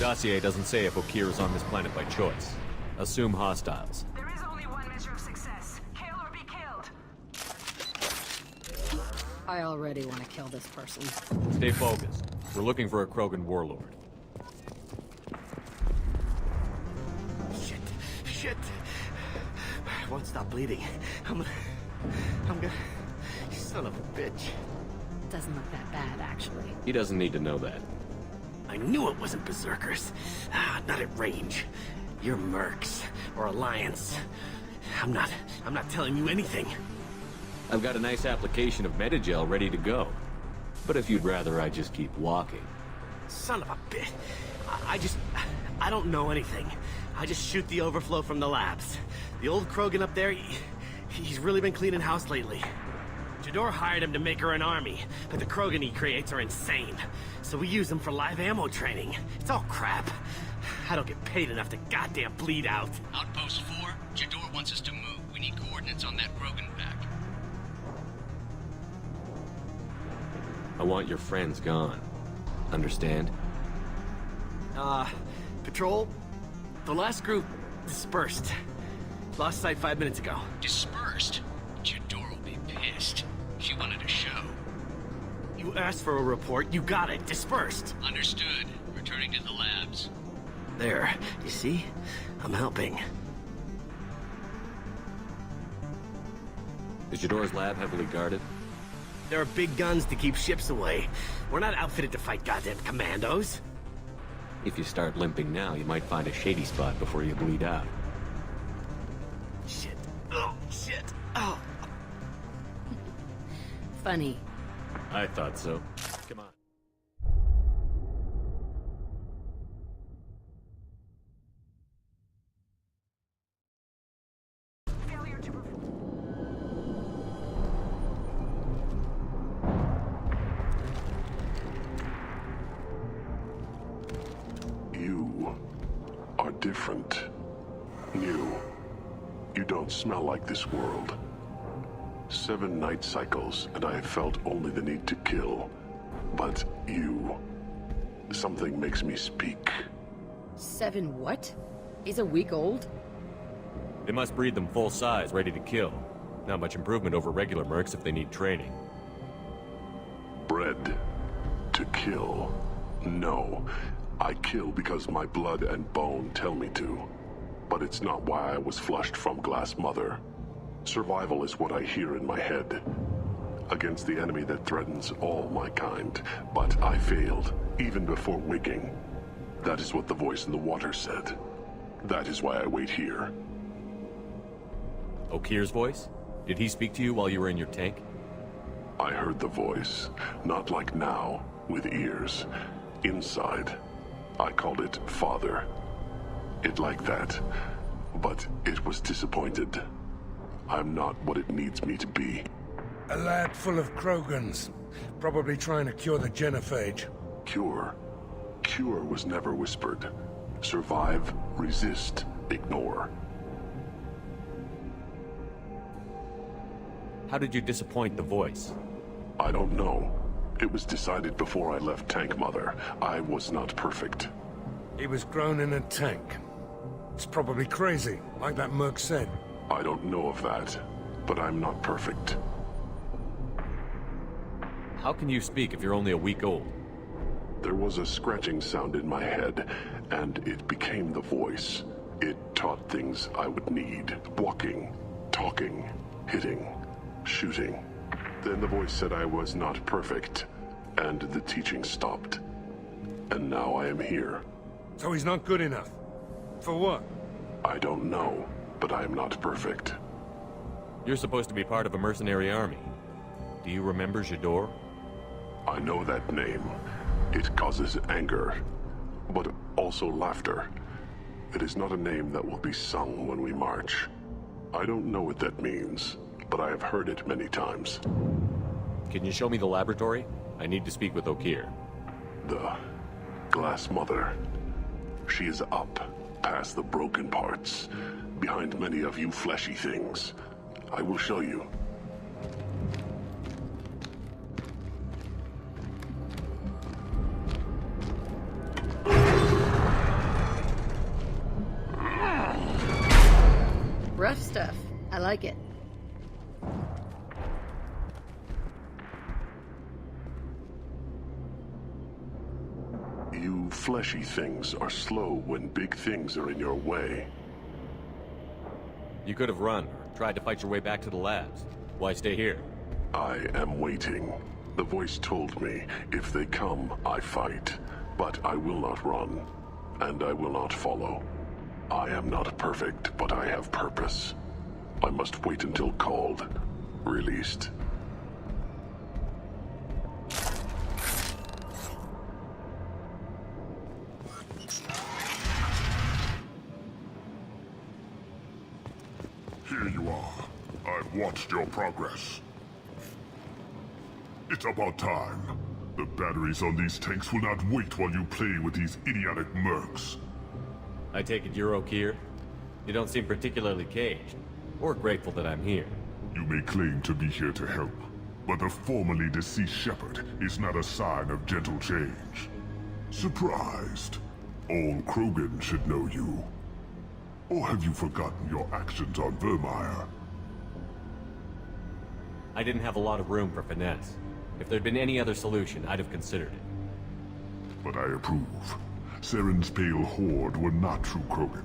dossier doesn't say if Okeer is on this planet by choice. Assume hostiles. There is only one measure of success. Kill or be killed. I already want to kill this person. Stay focused. We're looking for a Krogan warlord. Shit. I won't stop bleeding. I'm gonna... Son of a bitch. Doesn't look that bad, actually. He doesn't need to know that. I knew it wasn't berserkers. Not at range. You're mercs or Alliance. I'm not telling you anything. I've got a nice application of Metagel ready to go. But if you'd rather I just keep walking. Son of a bitch. I don't know anything. I just shoot the overflow from the labs. The old Krogan up there, he's really been cleaning house lately. Jador hired him to make her an army, but the Krogan he creates are insane. So we use them for live ammo training. It's all crap. I don't get paid enough to goddamn bleed out. Outpost 4, Jador wants us to move. We need coordinates on that Krogan pack. I want your friends gone. Understand? Patrol? The last group dispersed. Lost sight 5 minutes ago. Dispersed? Jador will be pissed. She wanted a show. You asked for a report, you got it. Dispersed. Understood. Returning to the labs. There. You see? I'm helping. Is Jador's lab heavily guarded? There are big guns to keep ships away. We're not outfitted to fight goddamn commandos. If you start limping now, you might find a shady spot before you bleed out. Shit. Oh, shit. Oh. Funny. I thought so. Come on. Failure to perform. You are different. New. You don't smell like this world. 7 night cycles, and I have felt only the need to kill. But you... something makes me speak. 7 what? He's a week old? They must breed them full size, ready to kill. Not much improvement over regular mercs if they need training. Bred to kill. No. I kill because my blood and bone tell me to. But it's not why I was flushed from Glass Mother. Survival is what I hear in my head. Against the enemy that threatens all my kind. But I failed, even before waking. That is what the voice in the water said. That is why I wait here. Okeer's voice? Did he speak to you while you were in your tank? I heard the voice. Not like now, with ears. Inside. I called it Father. It like that. But it was disappointed. I'm not what it needs me to be. A lab full of Krogans. Probably trying to cure the genophage. Cure. Cure was never whispered. Survive, resist, ignore. How did you disappoint the voice? I don't know. It was decided before I left Tank Mother. I was not perfect. He was grown in a tank. It's probably crazy, like that merc said. I don't know of that, but I'm not perfect. How can you speak if you're only a week old? There was a scratching sound in my head, and it became the voice. It taught things I would need. Walking, talking, hitting, shooting. Then the voice said I was not perfect, and the teaching stopped. And now I am here. So he's not good enough. For what? I don't know, but I am not perfect. You're supposed to be part of a mercenary army. Do you remember Jador? I know that name. It causes anger, but also laughter. It is not a name that will be sung when we march. I don't know what that means, but I have heard it many times. Can you show me the laboratory? I need to speak with Okeer. The Glass Mother. She is up, past the broken parts, behind many of you fleshy things. I will show you. rough stuff. I like it. You fleshy things are slow when big things are in your way. You could have run, or tried to fight your way back to the labs. Why stay here? I am waiting. The voice told me, if they come, I fight. But I will not run, and I will not follow. I am not perfect, but I have purpose. I must wait until called, released. Here you are. I've watched your progress. It's about time. The batteries on these tanks will not wait while you play with these idiotic mercs. I take it you're okay here? You don't seem particularly caged, or grateful that I'm here. You may claim to be here to help, but the formerly deceased Shepard is not a sign of gentle change. Surprised? All Krogan should know you. Or have you forgotten your actions on Vermeer? I didn't have a lot of room for finesse. If there'd been any other solution, I'd have considered it. But I approve. Saren's pale horde were not true Krogan.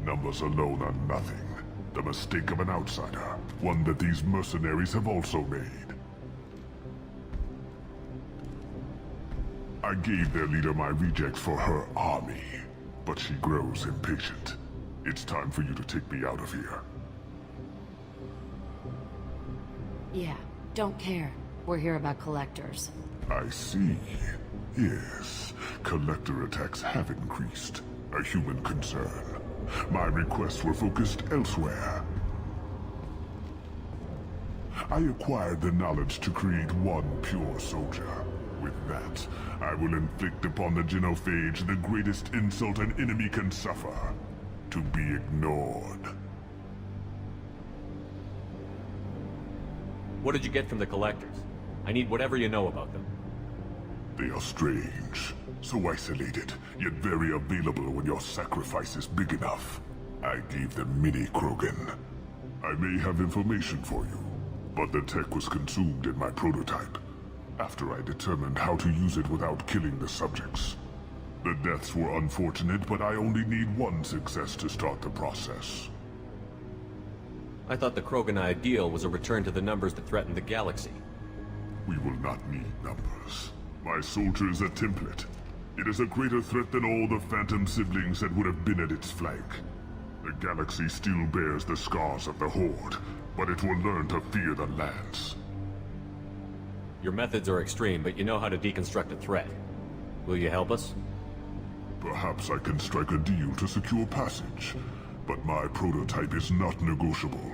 Numbers alone are nothing. The mistake of an outsider. One that these mercenaries have also made. I gave their leader my rejects for her army, but she grows impatient. It's time for you to take me out of here. Yeah, don't care. We're here about collectors. I see. Yes, collector attacks have increased. A human concern. My requests were focused elsewhere. I acquired the knowledge to create one pure soldier. With that, I will inflict upon the genophage the greatest insult an enemy can suffer. To be ignored. What did you get from the collectors? I need whatever you know about them. They are strange. So isolated, yet very available when your sacrifice is big enough. I gave them mini Krogan. I may have information for you, but the tech was consumed in my prototype, after I determined how to use it without killing the subjects. The deaths were unfortunate, but I only need one success to start the process. I thought the Krogan ideal was a return to the numbers that threatened the galaxy. We will not need numbers. My soldier is a template. It is a greater threat than all the Phantom siblings that would have been at its flank. The galaxy still bears the scars of the Horde, but it will learn to fear the Lance. Your methods are extreme, but you know how to deconstruct a threat. Will you help us? Perhaps I can strike a deal to secure passage, but my prototype is not negotiable.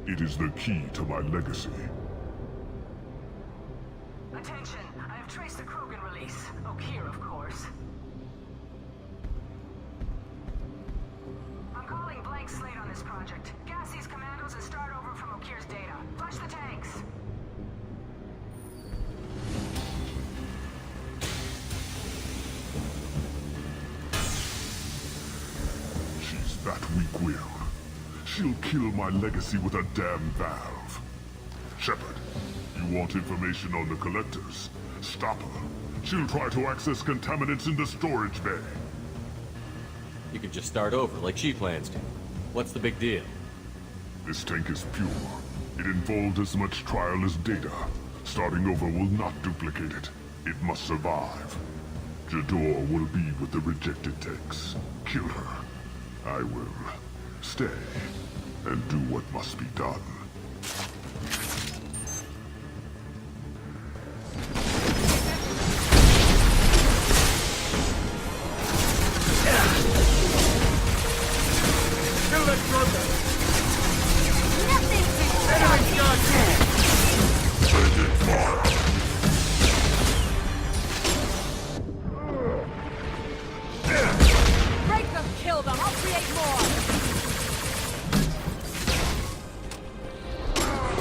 It is the key to my legacy. Attention, I have traced the Krogan release. Okeer, of course. I'm calling blank slate on this project. Gas these commandos and start over from Okeer's data. Flush the tanks. She's that weak-willed. She'll kill my legacy with a damn valve. Shepard, you want information on the collectors? Stop her. She'll try to access contaminants in the storage bay. You could just start over, like she plans to. What's the big deal? This tank is pure. It involved as much trial as data. Starting over will not duplicate it. It must survive. Jador will be with the rejected tanks. Kill her. I will stay and do what must be done. Break them, kill them, I'll create more!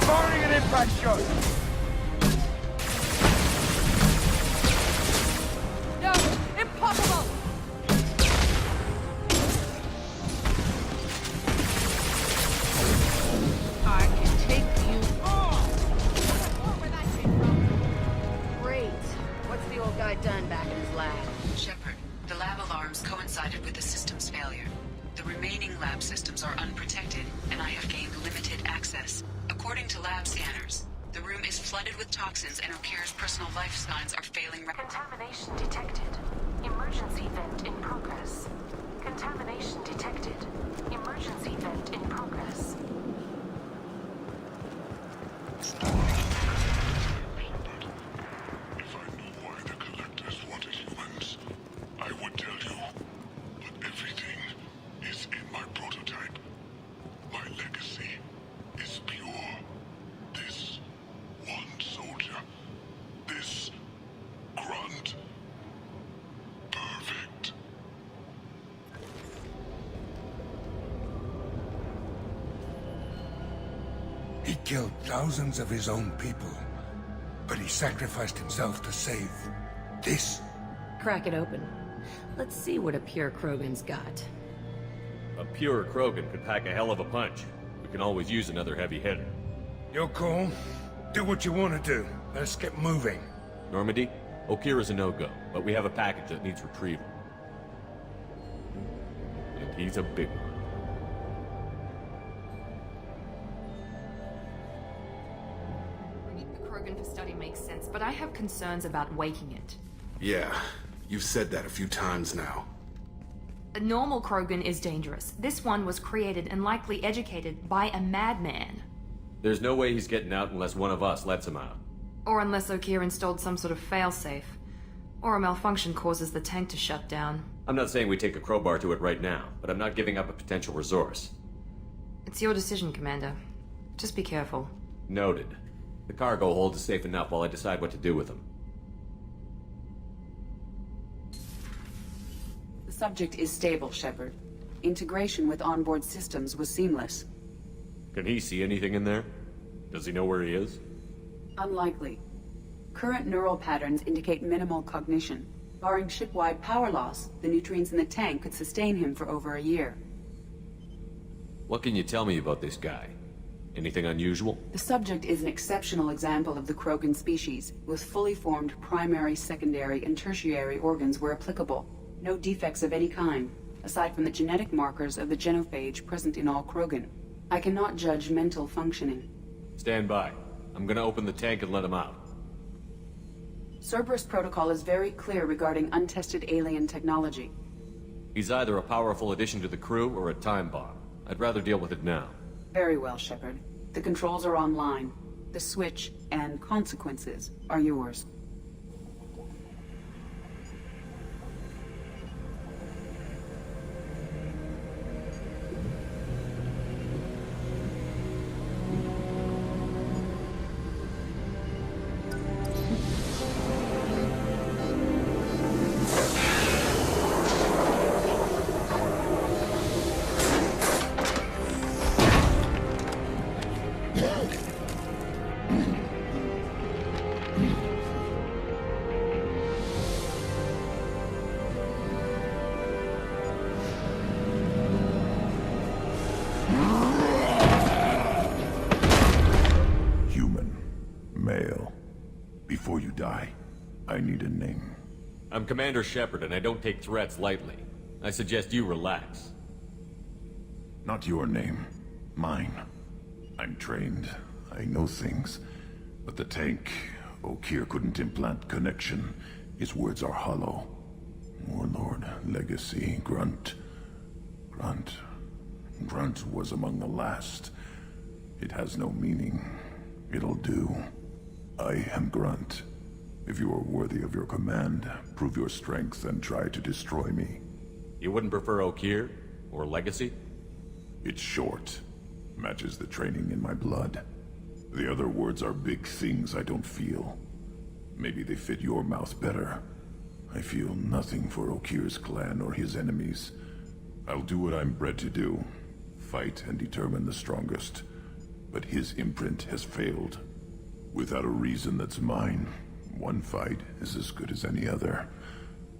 Firing an impact shot! No, impossible! systems are unprotected, and I have gained limited access. According to lab scanners, the room is flooded with toxins and Okir's personal life signs are failing. Contamination detected. Emergency vent in progress. Contamination detected. Emergency vent in progress. If I knew why the Collectors wanted humans, I would tell you. But everything is in my prototype. My legacy is pure. This one soldier. This grunt. Perfect. He killed thousands of his own people, but he sacrificed himself to save this. Crack it open. Let's see what a pure Krogan's got. A pure Krogan could pack a hell of a punch. We can always use another heavy hitter. Your call. Do what you want to do. Let's get moving. Normandy, Okir is a no-go, but we have a package that needs retrieval. And he's a big one. Bringing the Krogan for study makes sense, but I have concerns about waking it. Yeah, you've said that a few times now. A normal Krogan is dangerous. This one was created and likely educated by a madman. There's no way he's getting out unless one of us lets him out. Or unless Okir installed some sort of failsafe. Or a malfunction causes the tank to shut down. I'm not saying we take a crowbar to it right now, but I'm not giving up a potential resource. It's your decision, Commander. Just be careful. Noted. The cargo hold is safe enough while I decide what to do with them. The subject is stable, Shepard. Integration with onboard systems was seamless. Can he see anything in there? Does he know where he is? Unlikely. Current neural patterns indicate minimal cognition. Barring ship-wide power loss, the nutrients in the tank could sustain him for over a year. What can you tell me about this guy? Anything unusual? The subject is an exceptional example of the Krogan species, with fully formed primary, secondary, and tertiary organs where applicable. No defects of any kind, aside from the genetic markers of the genophage present in all Krogan. I cannot judge mental functioning. Stand by. I'm gonna open the tank and let him out. Cerberus protocol is very clear regarding untested alien technology. He's either a powerful addition to the crew or a time bomb. I'd rather deal with it now. Very well, Shepard. The controls are online. The switch and consequences are yours. Before you die, I need a name. I'm Commander Shepard, and I don't take threats lightly. I suggest you relax. Not your name. Mine. I'm trained. I know things. But the tank, Okir couldn't implant connection. His words are hollow. Warlord, legacy, grunt. Grunt was among the last. It has no meaning. It'll do. I am Grunt. If you are worthy of your command, prove your strength and try to destroy me. You wouldn't prefer Okir? Or Legacy? It's short. Matches the training in my blood. The other words are big things I don't feel. Maybe they fit your mouth better. I feel nothing for Okir's clan or his enemies. I'll do what I'm bred to do. Fight and determine the strongest. But his imprint has failed. Without a reason that's mine, one fight is as good as any other.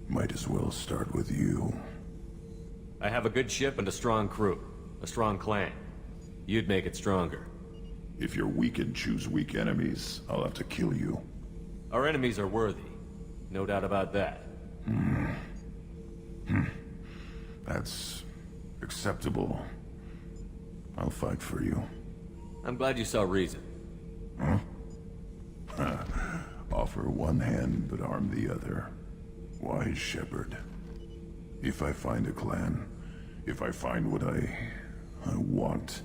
Might as well start with you. I have a good ship and a strong crew. A strong clan. You'd make it stronger. If you're weak and choose weak enemies, I'll have to kill you. Our enemies are worthy. No doubt about that. That's acceptable. I'll fight for you. I'm glad you saw reason. Huh? Offer one hand, but arm the other. Wise Shepard. If I find a clan, if I find what I want,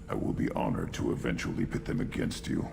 I will be honored to eventually pit them against you.